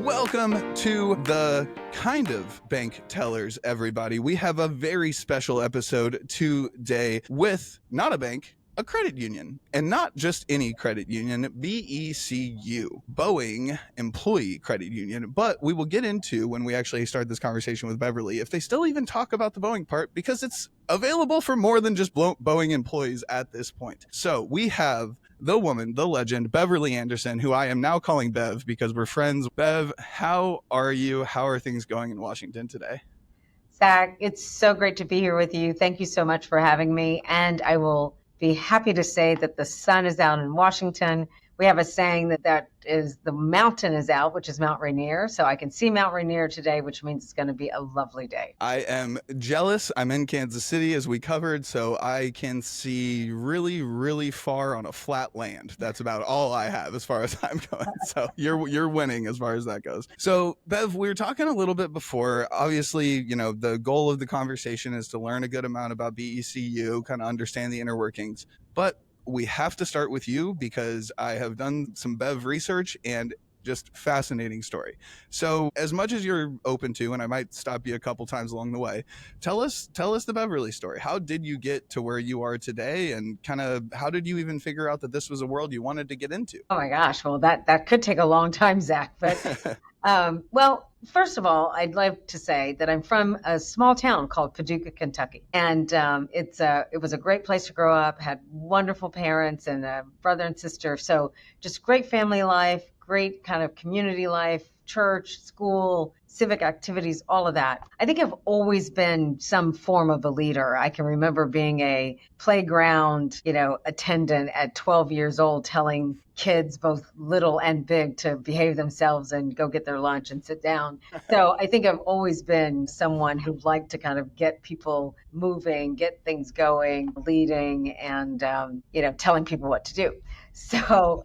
Welcome to the Kind of Bank Tellers, everybody. We have a very special episode today with not a bank, a credit union, and not just any credit union, BECU, Boeing Employee Credit Union. But we will get into, when we actually start this conversation with Beverly, if they still even talk about the Boeing part, because it's available for more than just Boeing employees at this point. So we have the woman, the legend, Beverly Anderson, who I am now calling Bev because we're friends. Bev, how are you? How are things going in Washington today? Zach, it's so great to be here with you. Thank you so much for having me. And I will be happy to say that the sun is out in Washington. We have a saying that is the mountain is out, which is Mount Rainier. So I can see Mount Rainier today, which means it's going to be a lovely day. I am jealous. I'm in Kansas City, as we covered, so I can see really, really far on a flat land. That's about all I have as far as I'm going. So you're winning as far as that goes. So Bev, we were talking a little bit before. Obviously, you know, the goal of the conversation is to learn a good amount about BECU, kind of understand the inner workings. But we have to start with you because I have done some Bev research and just fascinating story. So as much as you're open to, and I might stop you a couple times along the way, tell us the Beverly story. How did you get to where you are today, and kind of how did you even figure out that this was a world you wanted to get into? Oh my gosh, well that could take a long time, Zach. But well, first of all, I'd like to say that I'm from a small town called Paducah, Kentucky, and it was a great place to grow up. Had wonderful parents and a brother and sister, so just great family life, great kind of community life, church, school, civic activities, all of that. I think I've always been some form of a leader. I can remember being a playground, attendant at 12 years old, telling kids, both little and big, to behave themselves and go get their lunch and sit down. So I think I've always been someone who liked to kind of get people moving, get things going, leading, and, telling people what to do. So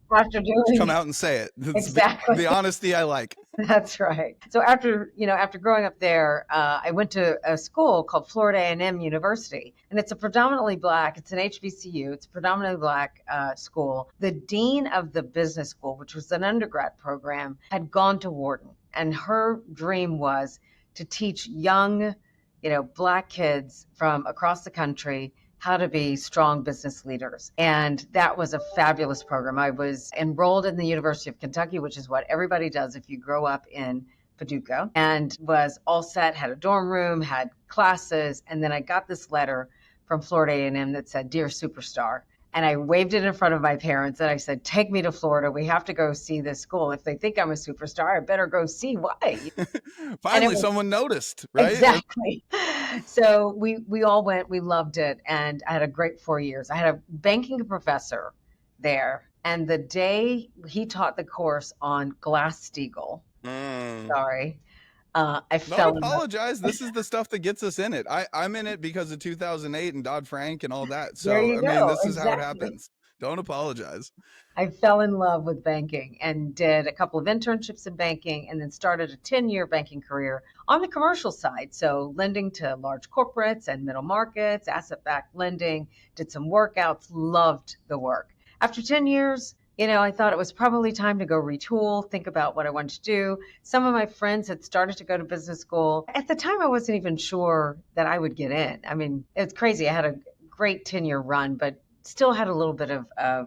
after doing Come out and say it. exactly the honesty I like. That's right. So after growing up there, I went to a school called Florida A&M University, and it's a predominantly black. It's an HBCU. It's a predominantly black school. The dean of the business school, which was an undergrad program, had gone to Wharton, and her dream was to teach young, black kids from across the country how to be strong business leaders. And that was a fabulous program. I was enrolled in the University of Kentucky, which is what everybody does if you grow up in Paducah, and was all set, had a dorm room, had classes. And then I got this letter from Florida A&M that said, "Dear Superstar." And I waved it in front of my parents and I said, "Take me to Florida. We have to go see this school. If they think I'm a superstar, I better go see why." Finally, someone noticed, right? Exactly. So we all went. We loved it. And I had a great 4 years. I had a banking professor there. And the day he taught the course on Glass-Steagall, sorry, I fell Don't in love. apologize. This is the stuff that gets us in it. I'm in it because of 2008 and Dodd-Frank and all that. There So, you I mean, go. this is how it Exactly. happens. Don't apologize. I fell in love with banking and did a couple of internships in banking and then started a 10-year banking career on the commercial side. So lending to large corporates and middle markets, asset-backed lending, did some workouts, loved the work. After 10 years, I thought it was probably time to go retool, think about what I wanted to do. Some of my friends had started to go to business school. At the time, I wasn't even sure that I would get in. I mean, it's crazy. I had a great 10-year run, but still had a little bit of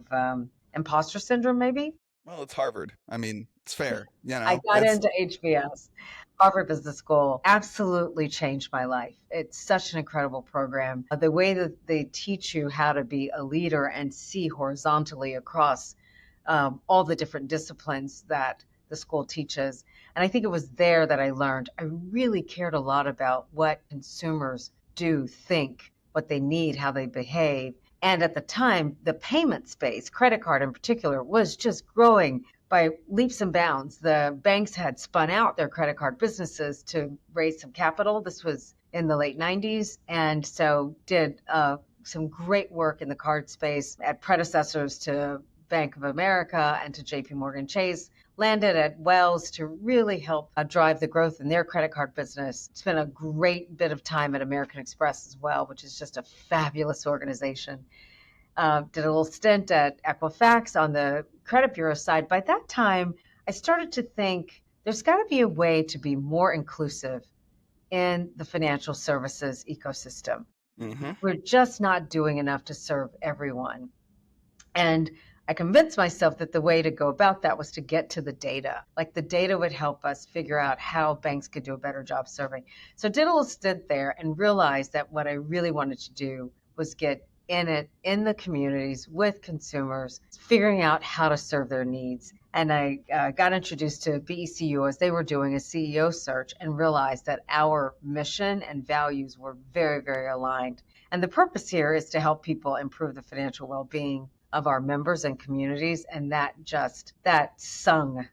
imposter syndrome, maybe. Well, it's Harvard. I mean, it's fair. I got into HBS, Harvard Business School. Absolutely changed my life. It's such an incredible program. The way that they teach you how to be a leader and see horizontally across all the different disciplines that the school teaches. And I think it was there that I learned I really cared a lot about what consumers do, think, what they need, how they behave. And at the time, the payment space, credit card in particular, was just growing by leaps and bounds. The banks had spun out their credit card businesses to raise some capital. This was in the late 90s. And so did some great work in the card space at predecessors to Bank of America and to JP Morgan Chase, landed at Wells to really help drive the growth in their credit card business. Spent a great bit of time at American Express as well, which is just a fabulous organization. Did a little stint at Equifax on the credit bureau side. By that time, I started to think, there's got to be a way to be more inclusive in the financial services ecosystem. Mm-hmm. We're just not doing enough to serve everyone. And I convinced myself that the way to go about that was to get to the data. Like the data would help us figure out how banks could do a better job serving. So I did a little stint there and realized that what I really wanted to do was get in the communities with consumers, figuring out how to serve their needs. And I got introduced to BECU as they were doing a CEO search and realized that our mission and values were very, very aligned. And the purpose here is to help people improve the financial well-being of our members and communities. And that sung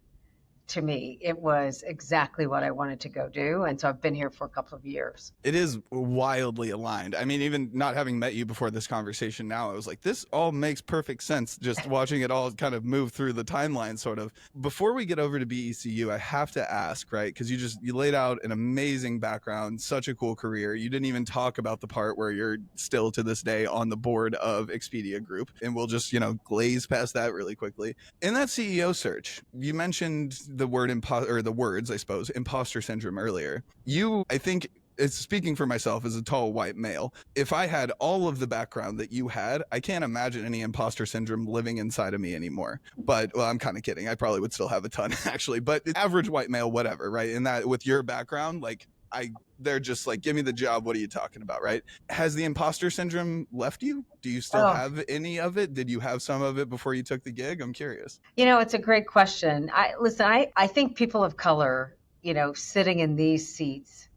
to me. It was exactly what I wanted to go do. And so I've been here for a couple of years. It is wildly aligned. I mean, even not having met you before this conversation now, I was like, this all makes perfect sense just watching it all kind of move through the timeline, sort of. Before we get over to BECU, I have to ask, right? Because you laid out an amazing background, such a cool career. You didn't even talk about the part where you're still to this day on the board of Expedia Group. And we'll just, glaze past that really quickly. In that CEO search, you mentioned the word the words, I suppose, imposter syndrome earlier. I think, it's speaking for myself as a tall white male, if I had all of the background that you had, I can't imagine any imposter syndrome living inside of me anymore. But, well, I'm kind of kidding. I probably would still have a ton, actually. But average white male, whatever, right? And that with your background, they're just like, give me the job. What are you talking about, right? Has the imposter syndrome left you? Do you still have any of it? Did you have some of it before you took the gig? I'm curious. It's a great question. I think people of color, sitting in these seats,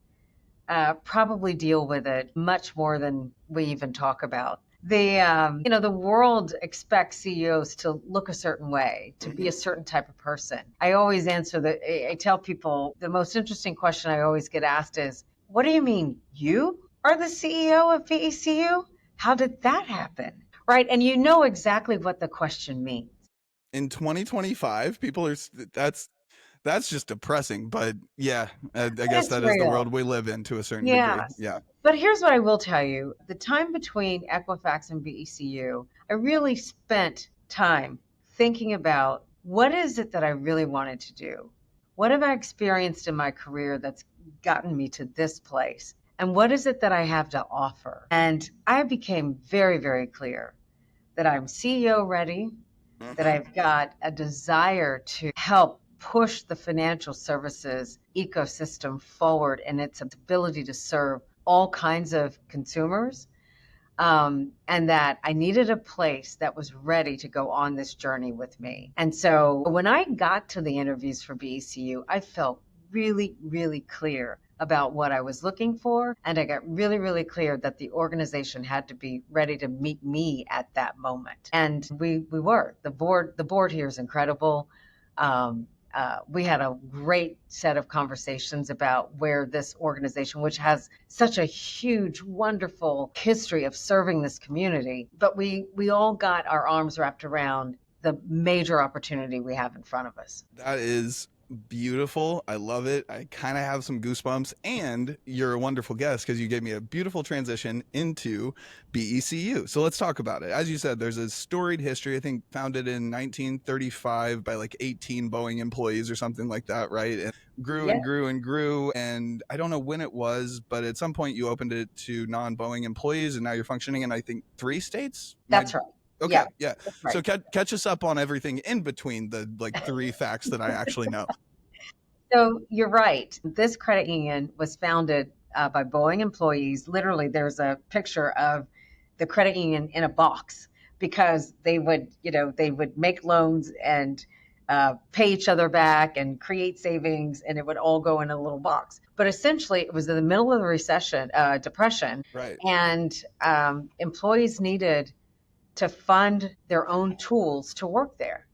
probably deal with it much more than we even talk about. The world expects CEOs to look a certain way, to be a certain type of person. I always I tell people the most interesting question I always get asked is, what do you mean you are the CEO of BECU? How did that happen? Right? And you know exactly what the question means. In 2025, that's just depressing, but yeah, I guess It's that is the real. world we live in to a certain degree. Yes. Yeah. But here's what I will tell you. The time between Equifax and BECU, I really spent time thinking about what is it that I really wanted to do? What have I experienced in my career that's gotten me to this place? And what is it that I have to offer? And I became very, very clear that I'm CEO ready, that I've got a desire to help push the financial services ecosystem forward and its ability to serve all kinds of consumers, and that I needed a place that was ready to go on this journey with me. And so when I got to the interviews for BECU, I felt really, really clear about what I was looking for. And I got really, really clear that the organization had to be ready to meet me at that moment. And we were. The board here is incredible. We had a great set of conversations about where this organization, which has such a huge, wonderful history of serving this community, but we all got our arms wrapped around the major opportunity we have in front of us. That is beautiful. I love it. I kind of have some goosebumps, and you're a wonderful guest because you gave me a beautiful transition into BECU. So let's talk about it. As you said, there's a storied history, I think founded in 1935 by 18 Boeing employees or something like that, right? And grew and grew and grew. And I don't know when it was, but at some point you opened it to non-Boeing employees, and now you're functioning in, I think, 3 states? That's right. Okay, yeah. Right. So catch us up on everything in between the 3 facts that I actually know. So you're right. This credit union was founded by Boeing employees. Literally, there's a picture of the credit union in a box because they would make loans and pay each other back and create savings, and it would all go in a little box. But essentially, it was in the middle of the depression, right? And employees needed to fund their own tools to work there.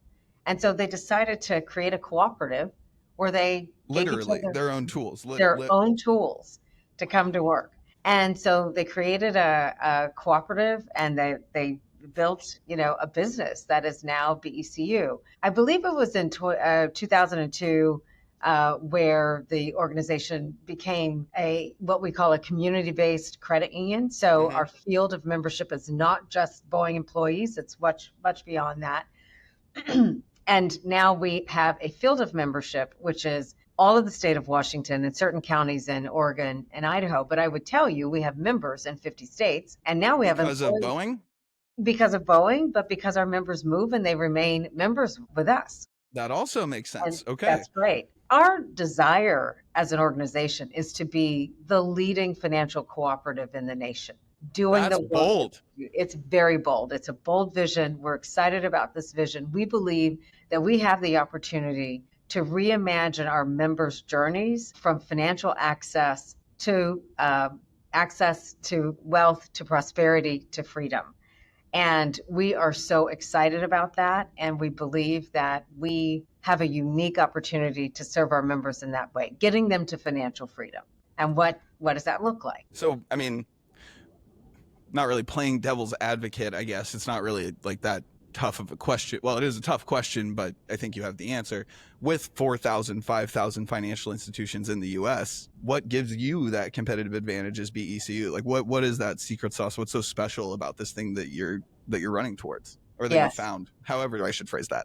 And so they decided to create a cooperative where they literally their own tools, own tools to come to work. And so they created a cooperative, and they built, a business that is now BECU. I believe it was in 2002 where the organization became what we call a community-based credit union. So our field of membership is not just Boeing employees; it's much, much beyond that. And now we have a field of membership, which is all of the state of Washington and certain counties in Oregon and Idaho. But I would tell you, we have members in 50 states, and now we have Because of employees Boeing? because of Boeing, but because our members move and they remain members with us. That also makes And sense. Okay. that's great. Our desire as an organization is to be the leading financial cooperative in the nation, doing That's the work. bold. It's very bold. It's a bold vision. We're excited about this vision. We believe that we have the opportunity to reimagine our members' journeys from financial access to wealth, to prosperity, to freedom. And we are so excited about that. And we believe that we have a unique opportunity to serve our members in that way, getting them to financial freedom. And what does that look like? So, I mean, not really playing devil's advocate, I guess. It's not really like that tough of a question. Well, it is a tough question, but I think you have the answer. With 4,000, 5,000 financial institutions in the US, what gives you that competitive advantage as BECU? Like what is that secret sauce? What's so special about this thing that you're running towards, or that you Yes. found? However I should phrase that.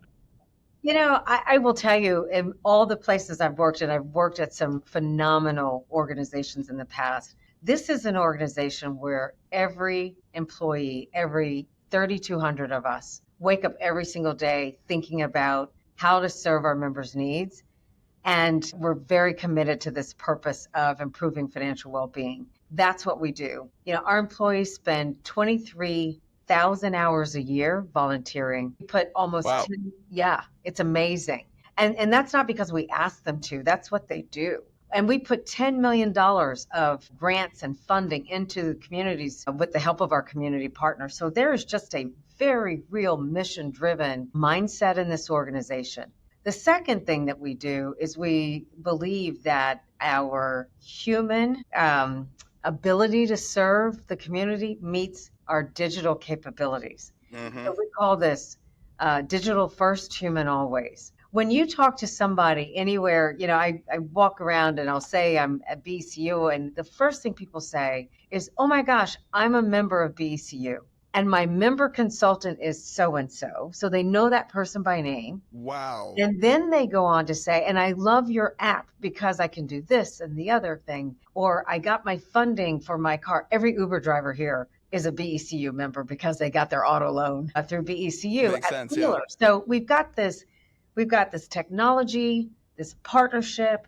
I will tell you, in all the places I've worked, and I've worked at some phenomenal organizations in the past, this is an organization where every employee, every 3,200 of us, wake up every single day thinking about how to serve our members' needs. And we're very committed to this purpose of improving financial well-being. That's what we do. Our employees spend 23,000 hours a year volunteering. We put almost Wow. it's amazing. And that's not because we ask them to, that's what they do. And we put $10 million of grants and funding into communities with the help of our community partners. So there is just a very real mission-driven mindset in this organization. The second thing that we do is we believe that our human ability to serve the community meets our digital capabilities. Mm-hmm. So we call this digital first, human always. When you talk to somebody anywhere, I walk around and I'll say I'm at BECU, and the first thing people say is, oh my gosh, I'm a member of BECU. And my member consultant is so-and-so. So they know that person by name. Wow. And then they go on to say, and I love your app because I can do this and the other thing. Or I got my funding for my car. Every Uber driver here is a BECU member because they got their auto loan through BECU. Makes sense, yeah. So we've got this technology, this partnership,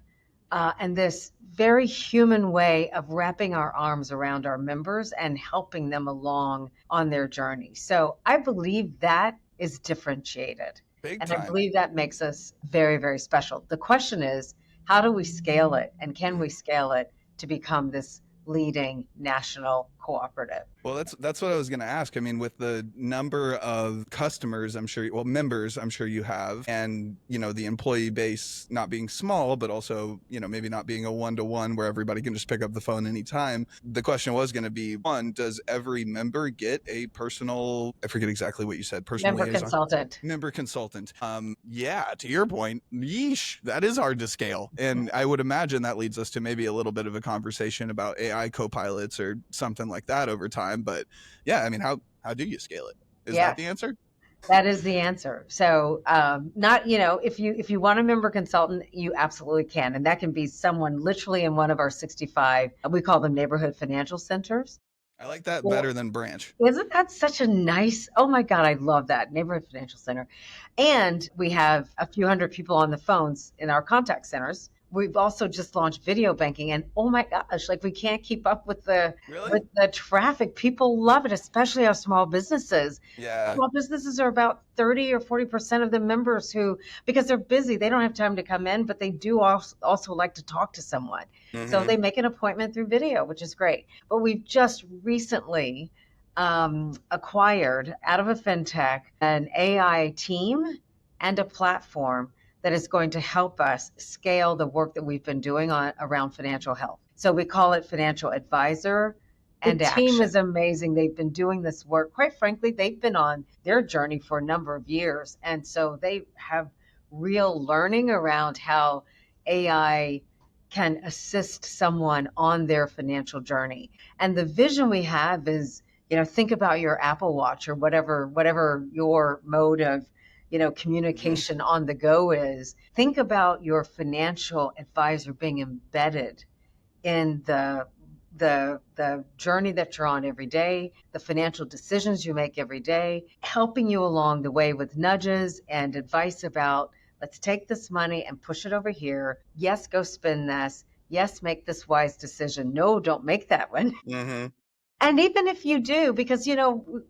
and this very human way of wrapping our arms around our members and helping them along on their journey. So I believe that is differentiated. Big And time. I believe that makes us very, very special. The question is, how do we scale it? And can we scale it to become this leading national cooperative? Well, that's what I was going to ask. I mean, with the number of customers, members, I'm sure you have, and, the employee base not being small, but also, maybe not being a one-to-one where everybody can just pick up the phone anytime. The question was going to be, one, does every member get a personal, I forget exactly what you said, personal Member liaison? consultant. Member consultant. Yeah, to your point, yeesh, that is hard to scale. And I would imagine that leads us to maybe a little bit of a conversation about AI co-pilots or something like that over time. But yeah, I mean, how do you scale it? Is that the answer? That is the answer. So if you want a member consultant, you absolutely can. And that can be someone literally in one of our 65, we call them neighborhood financial centers. I like that better than branch. Isn't that such a nice, oh my God, I love that, neighborhood financial center. And we have a few hundred people on the phones in our contact centers. We've also just launched video banking, and oh my gosh, like we can't keep up with the traffic. People love it, especially our small businesses. Yeah. Small businesses are about 30 or 40% of the members who, because they're busy, they don't have time to come in, but they do also like to talk to someone. Mm-hmm. So they make an appointment through video, which is great. But we've just recently acquired out of a fintech an AI team and a platform that is going to help us scale the work that we've been doing around financial health. So we call it Financial Advisor. And the team is amazing. They've been doing this work. Quite frankly, they've been on their journey for a number of years. And so they have real learning around how AI can assist someone on their financial journey. And the vision we have is, think about your Apple Watch or whatever your mode of communication on the go is. Think about your financial advisor being embedded in the journey that you're on every day, the financial decisions you make every day, helping you along the way with nudges and advice about, let's take this money and push it over here. Yes, go spend this. Yes, make this wise decision. No, don't make that one. Mm-hmm. And even if you do, because,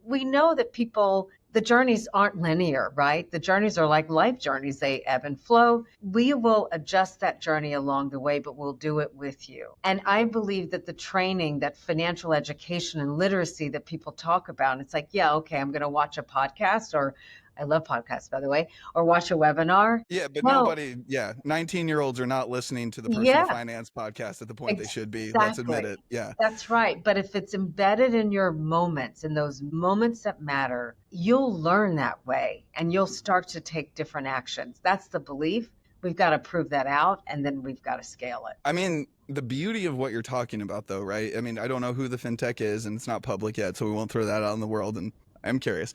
we know that the journeys aren't linear, right? The journeys are like life journeys, they ebb and flow. We will adjust that journey along the way, but we'll do it with you. And I believe that the training, that financial education and literacy that people talk about, it's like, yeah, okay, I'm going to watch a podcast, or I love podcasts, by the way, or watch a webinar. Yeah, but No, 19-year-olds are not listening to the personal yeah, finance podcast at the point they should be. Let's admit exactly. it. Yeah. That's right. But if it's embedded in your moments, in those moments that matter, you'll learn that way and you'll start to take different actions. That's the belief. We've got to prove that out, and then we've got to scale it. I mean, the beauty of what you're talking about, though, right? I mean, I don't know who the fintech is, and it's not public yet, so we won't throw that out in the world, and I'm curious.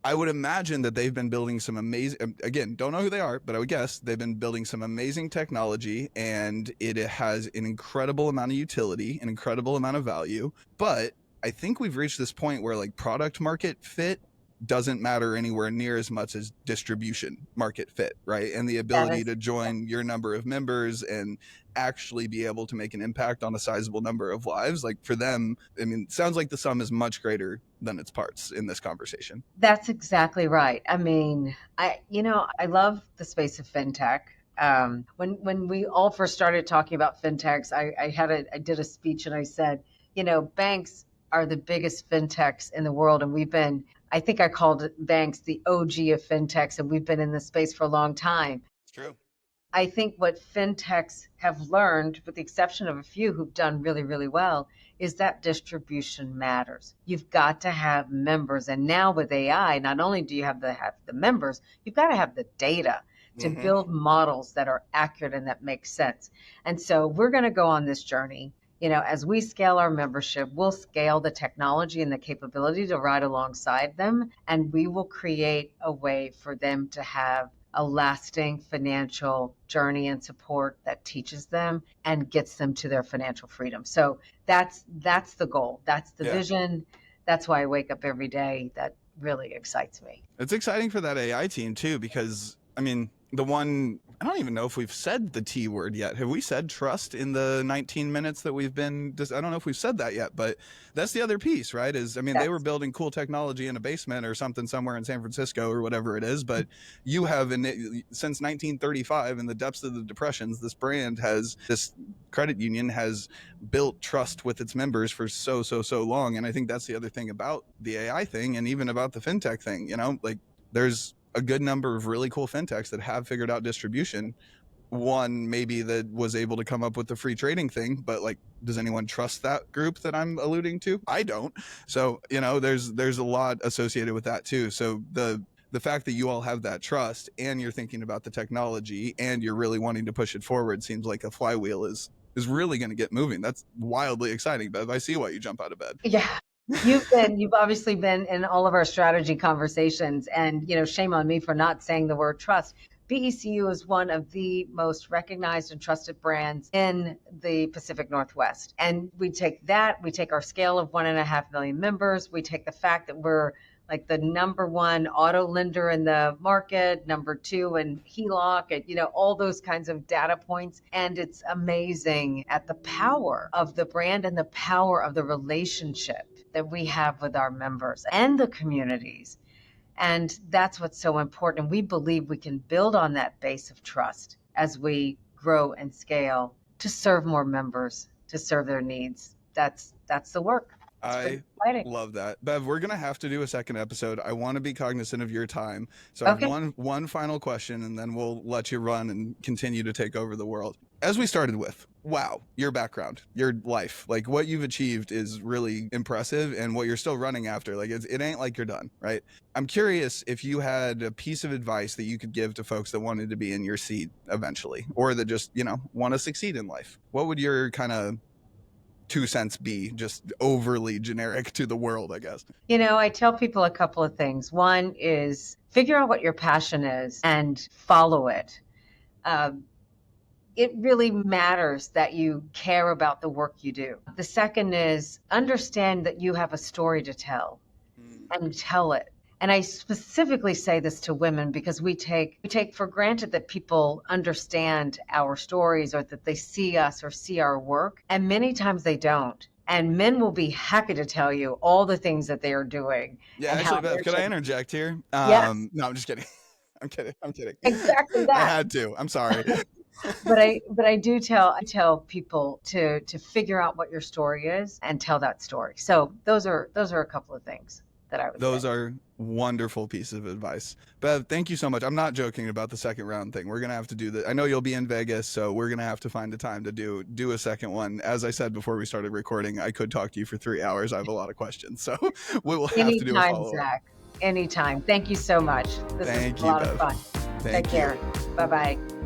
I would imagine that they've been building some amazing, again, don't know who they are, but I would guess they've been building some amazing technology, and it has an incredible amount of utility, an incredible amount of value. But I think we've reached this point where like product market fit doesn't matter anywhere near as much as distribution market fit, right? And the That ability is, to join your number of members and actually be able to make an impact on a sizable number of lives. Like for them, I mean, it sounds like the sum is much greater than its parts in this conversation. that's exactly right. I mean, I love the space of fintech. When we all first started talking about fintechs, I did a speech and I said, banks are the biggest fintechs in the world, and I think I called banks the OG of fintechs, and we've been in this space for a long time. It's true. I think what fintechs have learned, with the exception of a few who've done really, really well, is that distribution matters. You've got to have members. And now with AI, not only do you have to have the members, you've got to have the data to Mm-hmm. build models that are accurate and that make sense. And so we're going to go on this journey. As we scale our membership, we'll scale the technology and the capability to ride alongside them, and we will create a way for them to have a lasting financial journey and support that teaches them and gets them to their financial freedom. So that's the goal. That's the Yeah. vision. That's why I wake up every day. That really excites me. It's exciting for that AI team too, because I mean, I don't even know if we've said the T word yet. Have we said trust in the 19 minutes that we've been, I don't know if we've said that yet, but that's the other piece, right? They were Yes. building cool technology in a basement or something somewhere in San Francisco or whatever it is. But you have, since 1935, in the depths of the depressions, this credit union has built trust with its members for so long. And I think that's the other thing about the AI thing, and even about the fintech thing, like there's a good number of really cool fintechs that have figured out distribution. One maybe that was able to come up with the free trading thing, but like, does anyone trust that group that I'm alluding to? I don't. So, there's a lot associated with that too. So the fact that you all have that trust and you're thinking about the technology and you're really wanting to push it forward seems like a flywheel is really going to get moving. That's wildly exciting, Bev. I see why you jump out of bed. Yeah. You've obviously been in all of our strategy conversations, and shame on me for not saying the word trust. BECU is one of the most recognized and trusted brands in the Pacific Northwest. And we take our scale of 1.5 million members. We take the fact that we're like the number one auto lender in the market, number two in HELOC, and all those kinds of data points. And it's amazing at the power of the brand and the power of the relationship that we have with our members and the communities. And that's what's so important. We believe we can build on that base of trust as we grow and scale to serve more members, to serve their needs. That's the work. It's pretty I exciting. love that. Bev, we're going to have to do a second episode. I want to be cognizant of your time. So I have Okay. one final question, and then we'll let you run and continue to take over the world. As we started with, wow, your background, your life, like what you've achieved is really impressive, and what you're still running after, like it ain't like you're done, right? I'm curious if you had a piece of advice that you could give to folks that wanted to be in your seat eventually, or that just, want to succeed in life. What would your kind of 2 cents be just overly generic to the world, I guess? I tell people a couple of things. One is figure out what your passion is and follow it. Um, it really matters that you care about the work you do. The second is understand that you have a story to tell and tell it. And I specifically say this to women because we take for granted that people understand our stories or that they see us or see our work, and many times they don't. And men will be happy to tell you all the things that they are doing Yeah, and how actually, Bev, they're could I changing. interject here? Yes, No, I'm just kidding. I'm kidding. exactly I that. had to. I'm sorry. But I do tell people to figure out what your story is and tell that story. So those are a couple of things that I would say. Those are wonderful pieces of advice. Bev, thank you so much. I'm not joking about the second round thing. We're going to have to do that. I know you'll be in Vegas, so we're going to have to find a time to do a second one. As I said before we started recording, I could talk to you for 3 hours. I have a lot of questions. So we will have to do a Anytime, follow-up. Zach. Anytime. Thank you so much. This is Thank a you, lot of Bev. fun. Take Thank you. care. Bye-bye.